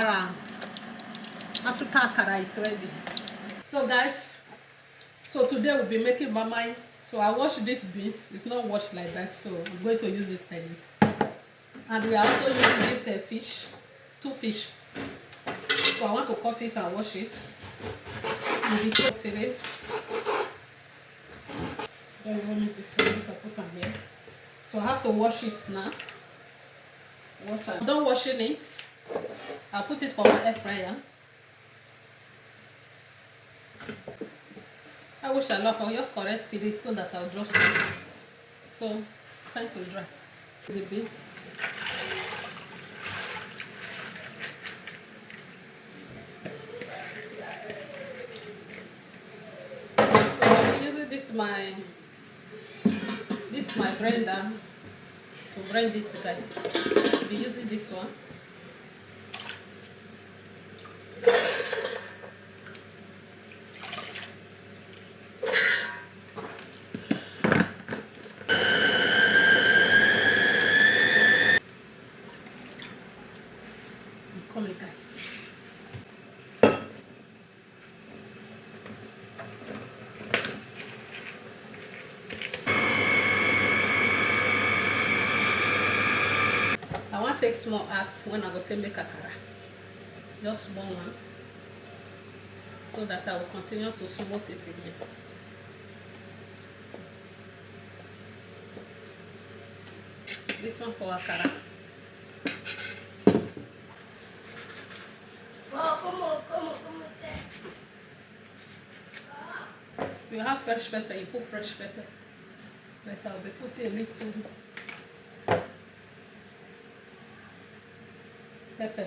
Akara. African Akara is ready. So guys, so today we'll be making moimoi. So I washed these beans. It's not washed like that, so I'm going to use this like this. And we are also using this fish, 2 fish. So I want to cut it and wash it. We'll be cutting it. Don't want me this one, I put on here. So I have to wash it now. Wash it. I'm done washing it. I'll put it for my air fryer. I wish I love for you correct it so that I'll just so time to dry the beans. So I'm using this my blender to blend it, guys. I'll be using this one. Come here, guys. I want to take small acts when I go to make akara. Just small one. So that I will continue to smooth it again. This one for akara. If you have fresh pepper, you put fresh pepper. But I'll be putting a little pepper.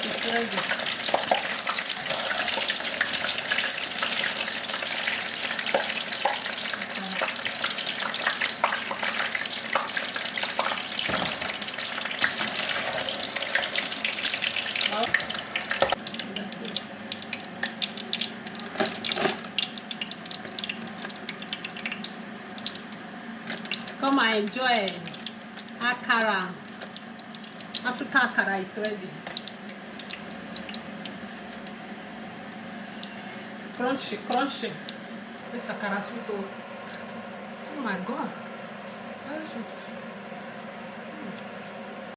It's ready. Come and enjoy Akara. African Akara is ready. It's crunchy, crunchy. This Akara sweet. Oh my god. Very sweet.